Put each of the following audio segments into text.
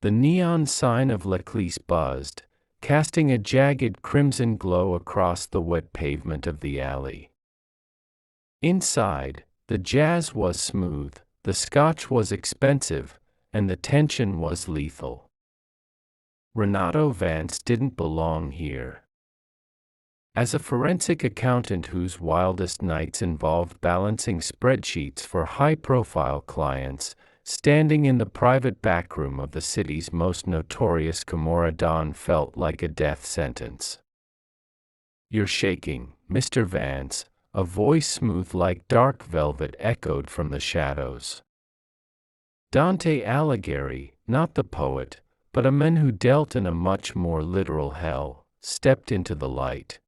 The neon sign of Leclerc buzzed, casting a jagged crimson glow across the wet pavement of the alley. Inside, the jazz was smooth, the scotch was expensive, and the tension was lethal. Renato Vance didn't belong here. As a forensic accountant whose wildest nights involved balancing spreadsheets for high-profile clients, standing in the private backroom of the city's most notorious Camorra don felt like a death sentence. "You're shaking, Mr. Vance," a voice smooth like dark velvet echoed from the shadows. Dante Alighieri, not the poet, but a man who dealt in a much more literal hell, stepped into the light.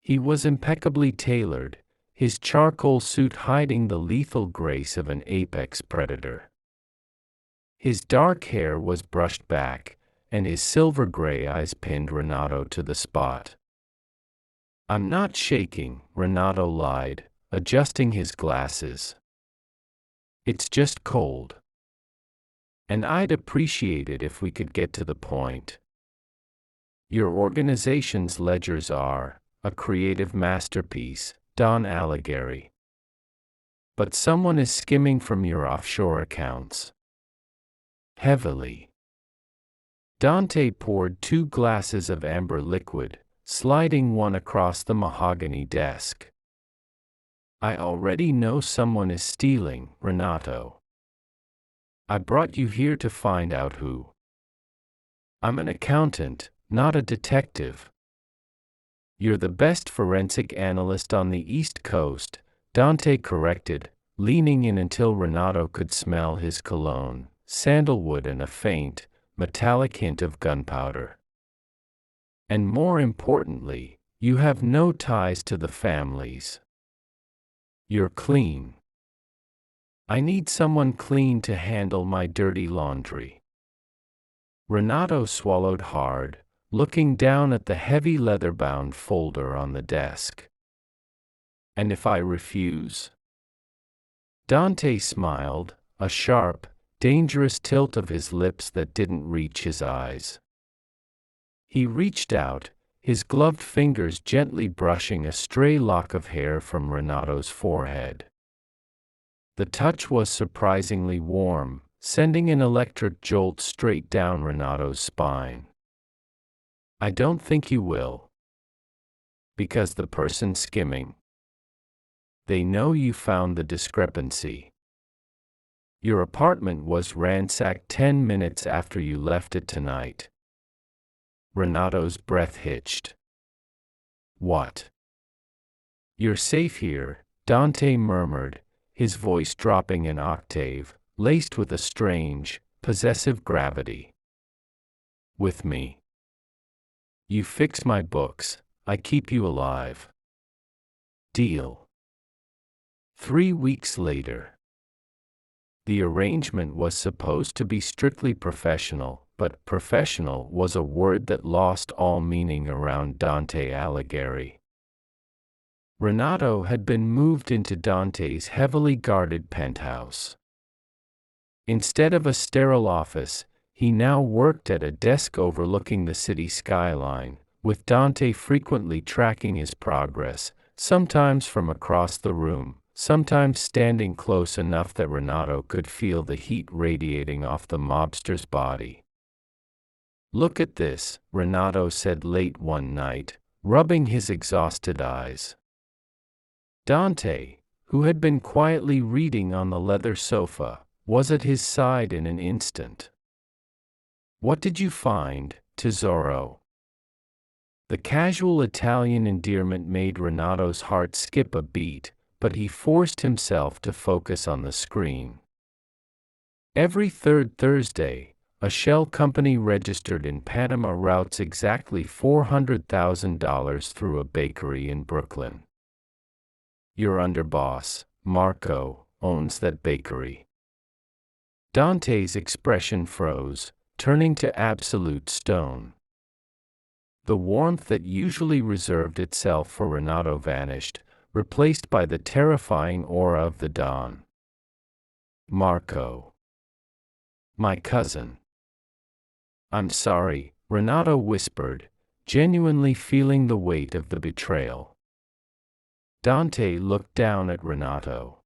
He was impeccably tailored, his charcoal suit hiding the lethal grace of an apex predator. His dark hair was brushed back, and his silver-gray eyes pinned Renato to the spot. "I'm not shaking," Renato lied, adjusting his glasses. "It's just cold. And I'd appreciate it if we could get to the point. Your organization's ledgers are a creative masterpiece, Don Alighieri. But someone is skimming from your offshore accounts. Heavily." Dante poured 2 glasses of amber liquid, sliding one across the mahogany desk. "I already know someone is stealing, Renato. I brought you here to find out who. I'm an accountant, not a detective." "You're the best forensic analyst on the East Coast," Dante corrected, leaning in until Renato could smell his cologne, sandalwood and a faint, metallic hint of gunpowder. "And more importantly, you have no ties to the families. You're clean. I need someone clean to handle my dirty laundry." Renato swallowed hard, looking down at the heavy leather-bound folder on the desk. "And if I refuse?" Dante smiled, a sharp, dangerous tilt of his lips that didn't reach his eyes. He reached out, his gloved fingers gently brushing a stray lock of hair from Renato's forehead. The touch was surprisingly warm, sending an electric jolt straight down Renato's spine. "I don't think you will. Because the person skimming. They know you found the discrepancy. Your apartment was ransacked 10 minutes after you left it tonight." Renato's breath hitched. "What?" "You're safe here," Dante murmured, his voice dropping an octave, laced with a strange, possessive gravity. "With me. You fix my books, I keep you alive. Deal." 3 weeks later. The arrangement was supposed to be strictly professional, but professional was a word that lost all meaning around Dante Alighieri. Renato had been moved into Dante's heavily guarded penthouse. Instead of a sterile office, he now worked at a desk overlooking the city skyline, with Dante frequently tracking his progress, sometimes from across the room, sometimes standing close enough that Renato could feel the heat radiating off the mobster's body. "Look at this," Renato said late one night, rubbing his exhausted eyes. Dante, who had been quietly reading on the leather sofa, was at his side in an instant. "What did you find, tesoro?" The casual Italian endearment made Renato's heart skip a beat, but he forced himself to focus on the screen. Every third Thursday, a shell company registered in Panama routes exactly $400,000 through a bakery in Brooklyn. Your underboss, Marco, owns that bakery. Dante's expression froze, turning to absolute stone. The warmth that usually reserved itself for Renato vanished, replaced by the terrifying aura of the Don. "Marco. My cousin. I'm sorry, Renato whispered, genuinely feeling the weight of the betrayal. Dante looked down at Renato.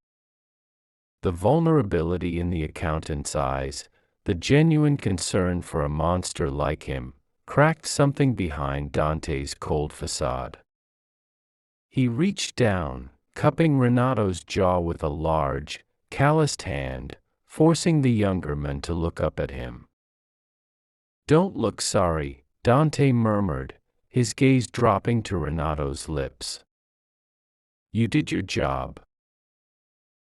The vulnerability in the accountant's eyes, the genuine concern for a monster like him, cracked something behind Dante's cold facade. He reached down, cupping Renato's jaw with a large, calloused hand, forcing the younger man to look up at him. "Don't look sorry," Dante murmured, his gaze dropping to Renato's lips. "You did your job.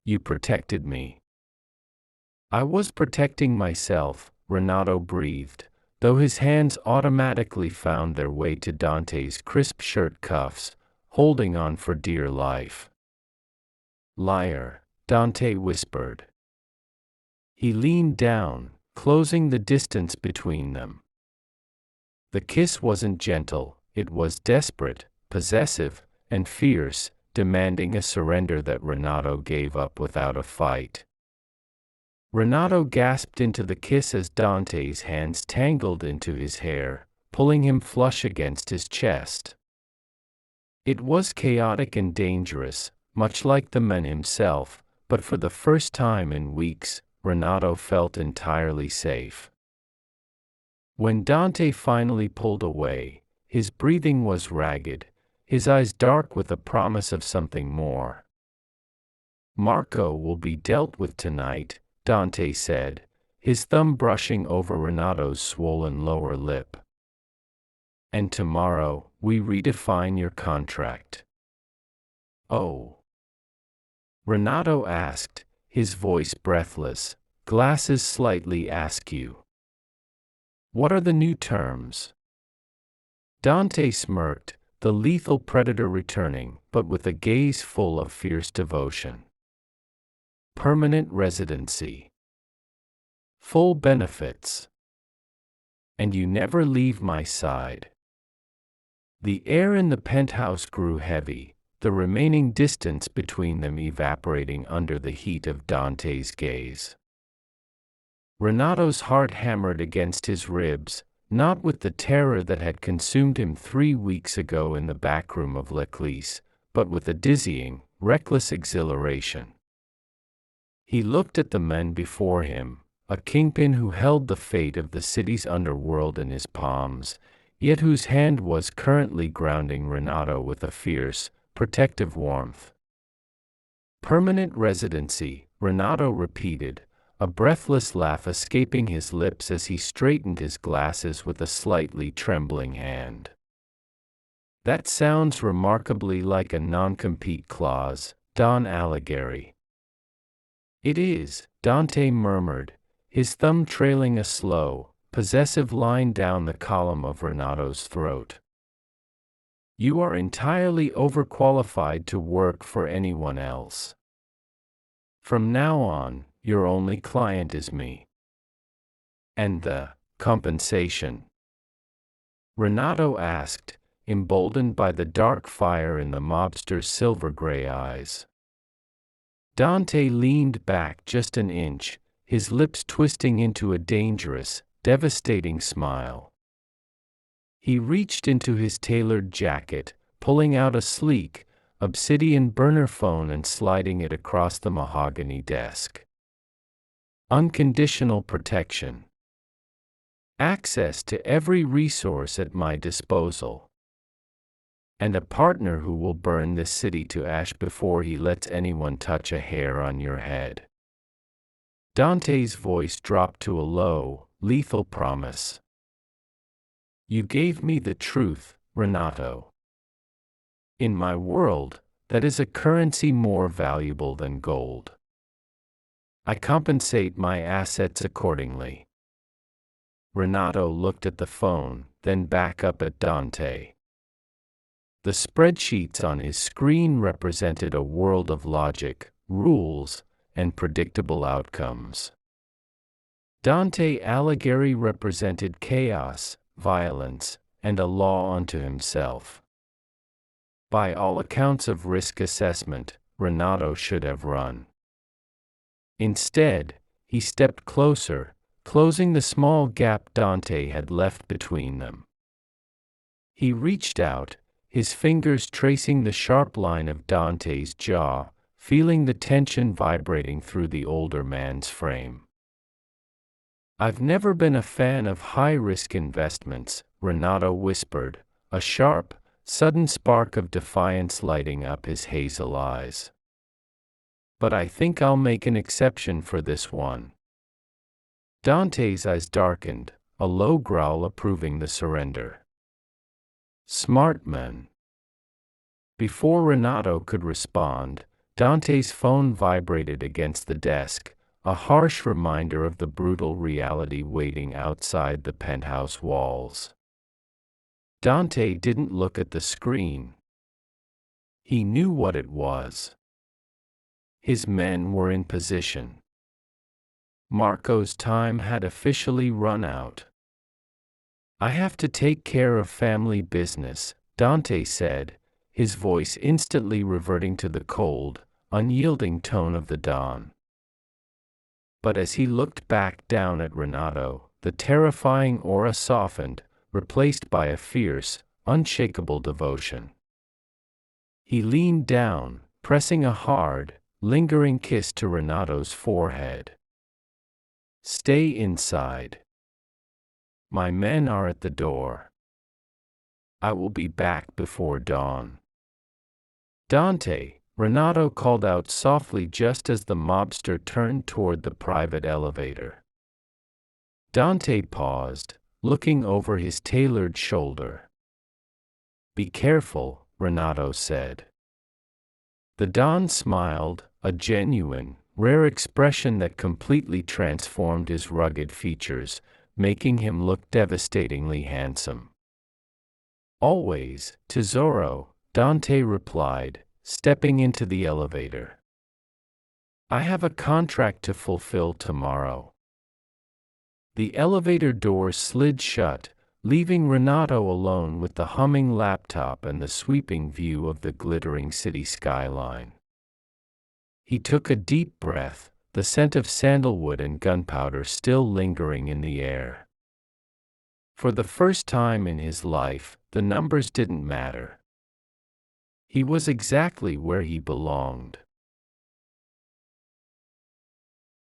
You protected me." "I was protecting myself," Renato breathed, though his hands automatically found their way to Dante's crisp shirt cuffs, holding on for dear life. "Liar," Dante whispered. He leaned down, closing the distance between them. The kiss wasn't gentle, it was desperate, possessive, and fierce, demanding a surrender that Renato gave up without a fight. Renato gasped into the kiss as Dante's hands tangled into his hair, pulling him flush against his chest. It was chaotic and dangerous, much like the man himself, but for the first time in weeks, Renato felt entirely safe. When Dante finally pulled away, his breathing was ragged, his eyes dark with the promise of something more. "Marco will be dealt with tonight," Dante said, his thumb brushing over Renato's swollen lower lip. "And tomorrow, we redefine your contract." "Oh?" Renato asked, his voice breathless, glasses slightly askew. "What are the new terms?" Dante smirked, the lethal predator returning, but with a gaze full of fierce devotion. "Permanent residency. Full benefits. And you never leave my side." The air in the penthouse grew heavy, the remaining distance between them evaporating under the heat of Dante's gaze. Renato's heart hammered against his ribs, not with the terror that had consumed him 3 weeks ago in the backroom of L'Eclisse, but with a dizzying, reckless exhilaration. He looked at the men before him, a kingpin who held the fate of the city's underworld in his palms, yet whose hand was currently grounding Renato with a fierce, protective warmth. "Permanent residency," Renato repeated, a breathless laugh escaping his lips as he straightened his glasses with a slightly trembling hand. "That sounds remarkably like a non-compete clause, Dante Alighieri." "It is," Dante murmured, his thumb trailing a slow, possessive line down the column of Renato's throat. "You are entirely overqualified to work for anyone else. From now on, your only client is me." "And the compensation?" Renato asked, emboldened by the dark fire in the mobster's silver-gray eyes. Dante leaned back just an inch, his lips twisting into a dangerous, devastating smile. He reached into his tailored jacket, pulling out a sleek, obsidian burner phone and sliding it across the mahogany desk. "Unconditional protection. Access to every resource at my disposal. And a partner who will burn this city to ash before he lets anyone touch a hair on your head." Dante's voice dropped to a low, lethal promise. "You gave me the truth, Renato. In my world, that is a currency more valuable than gold. I compensate my assets accordingly." Renato looked at the phone, then back up at Dante. The spreadsheets on his screen represented a world of logic, rules, and predictable outcomes. Dante Alighieri represented chaos, violence, and a law unto himself. By all accounts of risk assessment, Renato should have run. Instead, he stepped closer, closing the small gap Dante had left between them. He reached out, his fingers tracing the sharp line of Dante's jaw, feeling the tension vibrating through the older man's frame. "I've never been a fan of high-risk investments," Renato whispered, a sharp, sudden spark of defiance lighting up his hazel eyes. "But I think I'll make an exception for this one." Dante's eyes darkened, a low growl approving the surrender. "Smart man." Before Renato could respond, Dante's phone vibrated against the desk, a harsh reminder of the brutal reality waiting outside the penthouse walls. Dante didn't look at the screen. He knew what it was. His men were in position. Marco's time had officially run out. "I have to take care of family business," Dante said, his voice instantly reverting to the cold, unyielding tone of the Don. But as he looked back down at Renato, the terrifying aura softened, replaced by a fierce, unshakable devotion. He leaned down, pressing a hard, lingering kiss to Renato's forehead. "Stay inside. My men are at the door. I will be back before dawn." "Dante," Renato called out softly just as the mobster turned toward the private elevator. Dante paused, looking over his tailored shoulder. "Be careful," Renato said. The Don smiled, a genuine, rare expression that completely transformed his rugged features, making him look devastatingly handsome. "Always, Tesoro," Dante replied, stepping into the elevator. "I have a contract to fulfill tomorrow." The elevator door slid shut, leaving Renato alone with the humming laptop and the sweeping view of the glittering city skyline. He took a deep breath, the scent of sandalwood and gunpowder still lingering in the air. For the first time in his life, the numbers didn't matter. He was exactly where he belonged.